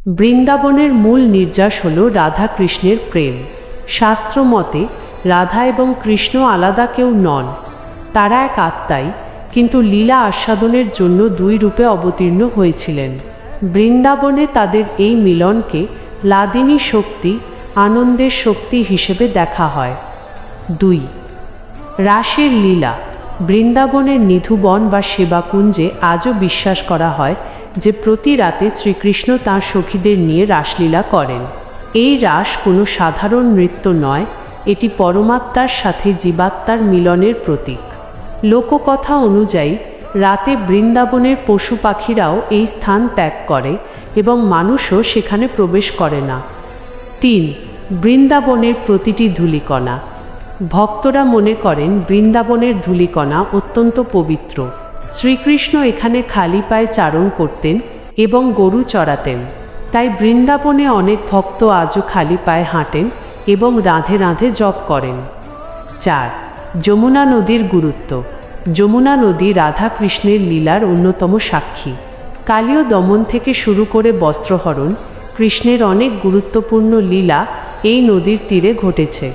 বৃন্দাবনের মূল নির্যাস হল রাধা কৃষ্ণের প্রেম। শাস্ত্র মতে রাধা এবং কৃষ্ণ আলাদা কেউ নন, তারা এক আত্মাই, কিন্তু লীলা আস্বাদনের জন্য দুই রূপে অবতীর্ণ হয়েছিলেন। বৃন্দাবনে তাদের এই মিলনকে লাদিনী শক্তি, আনন্দের শক্তি হিসেবে দেখা হয়। 2. রাসের লীলা। বৃন্দাবনের নিধুবন বা সেবাকুঞ্জে আজও বিশ্বাস করা হয় যে প্রতি রাতে শ্রীকৃষ্ণ তাঁর সখীদের নিয়ে রাসলীলা করেন। এই রাস কোনো সাধারণ নৃত্য নয়, এটি পরমাত্মার সাথে জীবাত্মার মিলনের প্রতীক। লোককথা অনুযায়ী রাতে বৃন্দাবনের পশু পাখিরাও এই স্থান ত্যাগ করে এবং মানুষও সেখানে প্রবেশ করে না। 3. বৃন্দাবনের প্রতিটি ধূলিকণা। ভক্তরা মনে করেন বৃন্দাবনের ধূলিকণা অত্যন্ত পবিত্র। শ্রীকৃষ্ণ এখানে খালি পায়ে চারণ করতেন এবং গরু চড়াতেন, তাই বৃন্দাবনে অনেক ভক্ত আজও খালি পায়ে হাঁটেন এবং রাঁধে রাঁধে জপ করেন। 4. যমুনা নদীর গুরুত্ব। যমুনা নদী রাধা কৃষ্ণের লীলার অন্যতম সাক্ষী। কালীয় দমন থেকে শুরু করে বস্ত্রহরণ, কৃষ্ণের অনেক গুরুত্বপূর্ণ লীলা এই নদীর তীরে ঘটেছে।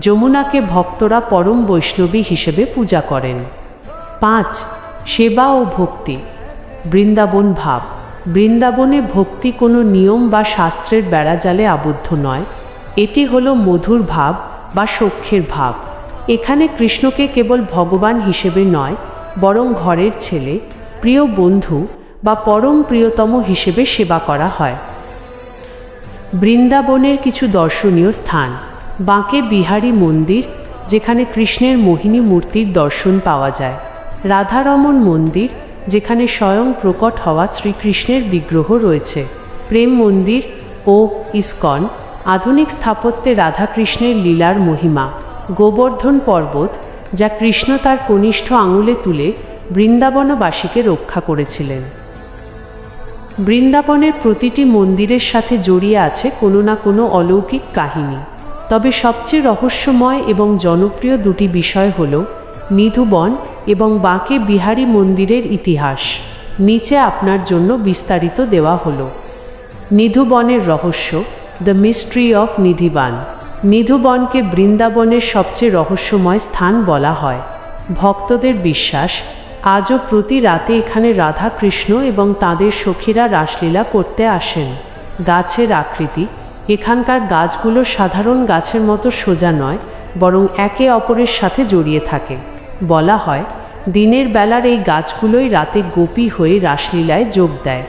যমুনাকে ভক্তরা পরম বৈষ্ণবী হিসেবে পূজা করেন। 5. সেবা ও ভক্তি। বৃন্দাবন ভাব। বৃন্দাবনে ভক্তি কোনো নিয়ম বা শাস্ত্রের বেড়াজালে আবদ্ধ নয়, এটি হলো মধুর ভাব বা সখ্যের ভাব। এখানে কৃষ্ণকে কেবল ভগবান হিসেবে নয়, বরং ঘরের ছেলে, প্রিয় বন্ধু বা পরম প্রিয়তম হিসেবে সেবা করা হয়। বৃন্দাবনের কিছু দর্শনীয় স্থান। বাঁকে বিহারী মন্দির, যেখানে কৃষ্ণের মোহিনী মূর্তির দর্শন পাওয়া যায়। রাধারমণ মন্দির, যেখানে স্বয়ং প্রকট হওয়া শ্রীকৃষ্ণের বিগ্রহ রয়েছে। প্রেম মন্দির ও ইস্কন, আধুনিক স্থাপত্যে রাধাকৃষ্ণের লীলার মহিমা। গোবর্ধন পর্বত, যা কৃষ্ণ তার কনিষ্ঠ আঙুলে তুলে বৃন্দাবনবাসীকে রক্ষা করেছিলেন। বৃন্দাবনের প্রতিটি মন্দিরের সাথে জড়িয়ে আছে কোনো না কোনো অলৌকিক কাহিনী, তবে সবচেয়ে রহস্যময় এবং জনপ্রিয় দুটি বিষয় হল নিধুবন এবং বাঁকে বিহারী মন্দিরের ইতিহাস। নিচে আপনার জন্য বিস্তারিত দেওয়া হল। নিধুবনের রহস্য, দ্য মিস্ট্রি অফ নিধিবান। নিধুবনকে বৃন্দাবনের সবচেয়ে রহস্যময় স্থান বলা হয়। ভক্তদের বিশ্বাস, আজও প্রতি রাতে এখানে রাধা কৃষ্ণ এবং তাঁদের সখীরা রাসলীলা করতে আসেন। গাছের আকৃতি। এখানকার গাছগুলো সাধারণ গাছের মতো সোজা নয়, বরং একে অপরের সাথে জড়িয়ে থাকে। বলা হয় দিনের বেলার এই গাছগুলোই রাতে গোপী হয়ে রাসলীলায় যোগ দেয়।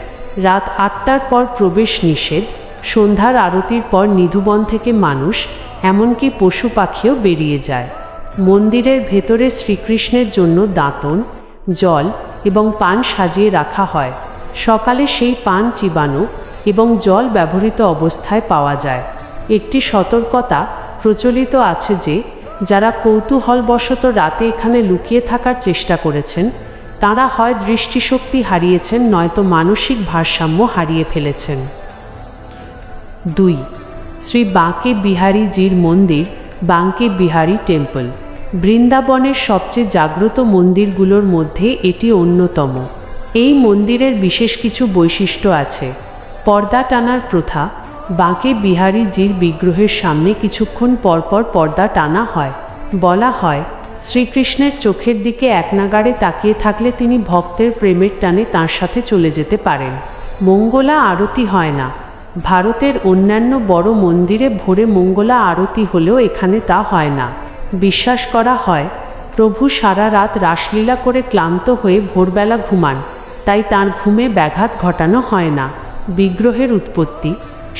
রাত 8টার পর প্রবেশ নিষেধ। সন্ধ্যার আরতির পর নিধুবন থেকে মানুষ, এমনকি পশু পাখিও বেরিয়ে যায়। মন্দিরের ভেতরে শ্রীকৃষ্ণের জন্য দাঁতন, জল এবং পান সাজিয়ে রাখা হয়। সকালে সেই পান চিবানো এবং জল ব্যবহৃত অবস্থায় পাওয়া যায়। একটি সতর্কতা প্রচলিত আছে যে যারা কৌতূহলবশত রাতে এখানে লুকিয়ে থাকার চেষ্টা করেছেন, তারা হয় দৃষ্টিশক্তি হারিয়েছেন, নয়তো মানসিক ভারসাম্য হারিয়ে ফেলেছেন। 2. শ্রী বাঁকে বিহারী জির মন্দির, বাঁকে বিহারী টেম্পল। বৃন্দাবনের সবচেয়ে জাগ্রত মন্দিরগুলোর মধ্যে এটি অন্যতম। এই মন্দিরের বিশেষ কিছু বৈশিষ্ট্য আছে। পর্দা টানার প্রথা। বাঁকে বিহারী জির বিগ্রহের সামনে কিছুক্ষণ পরপর পর্দা টানা হয়। বলা হয় শ্রীকৃষ্ণের চোখের দিকে একনাগাড়ে তাকিয়ে থাকলে তিনি ভক্তের প্রেমের টানে তাঁর সাথে চলে যেতে পারেন। মঙ্গলা আরতি হয় না। ভারতের অন্যান্য বড় মন্দিরে ভোরে মঙ্গলা আরতি হলেও এখানে তা হয় না। বিশ্বাস করা হয় প্রভু সারা রাত রাসলীলা করে ক্লান্ত হয়ে ভোরবেলা ঘুমান, তাই তাঁর ঘুমে ব্যাঘাত ঘটানো হয় না। বিগ্রহের উৎপত্তি।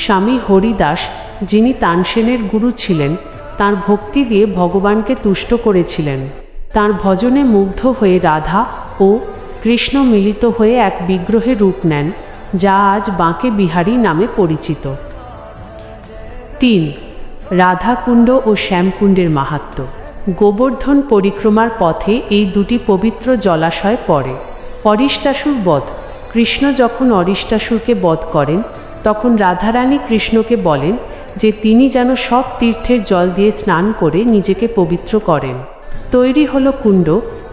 স্বামী হরিদাস, যিনি তানসেনের গুরু ছিলেন, তাঁর ভক্তি দিয়ে ভগবানকে তুষ্ট করেছিলেন। তাঁর ভজনে মুগ্ধ হয়ে রাধা ও কৃষ্ণ মিলিত হয়ে এক বিগ্রহে রূপ নেন, যা আজ বাঁকে বিহারী নামে পরিচিত। 3. রাধাকুণ্ড ও শ্যামকুণ্ডের মাহাত্ম্য। গোবর্ধন পরিক্রমার পথে এই দুটি পবিত্র জলাশয় পড়ে। অরিষ্টাসুর বধ। কৃষ্ণ যখন অরিষ্টাসুরকে বধ করেন, তখন রাধারানী কৃষ্ণকে বলেন যে তিনি যেন সব তীর্থের জল দিয়ে স্নান করে নিজেকে পবিত্র করেন। তৈরি হলো কুণ্ড।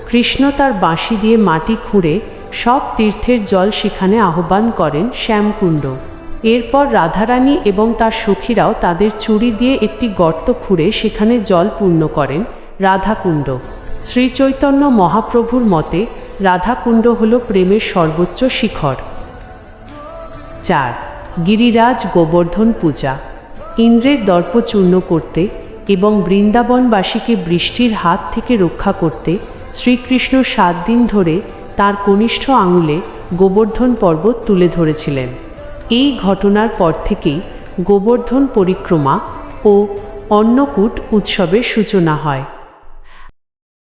কৃষ্ণ তার বাঁশি দিয়ে মাটি খুঁড়ে সব তীর্থের জল সেখানে আহ্বান করেন, শ্যামকুণ্ড। এরপর রাধারানী এবং তার সখীরাও তাদের চুড়ি দিয়ে একটি গর্ত খুঁড়ে সেখানে জল পূর্ণ করেন, রাধাকুণ্ড। শ্রীচৈতন্য মহাপ্রভুর মতে রাধাকুণ্ড হল প্রেমের সর্বোচ্চ শিখর। 4. গিরিরাজ গোবর্ধন পূজা। ইন্দ্রের দর্প চূর্ণ করতে এবং বৃন্দাবনবাসীকে বৃষ্টির হাত থেকে রক্ষা করতে শ্রীকৃষ্ণ 7 দিন ধরে তাঁর কনিষ্ঠ আঙুলে গোবর্ধন পর্বত তুলে ধরেছিলেন। এই ঘটনার পর থেকেই গোবর্ধন পরিক্রমা ও অন্নকূট উৎসবের সূচনা হয়।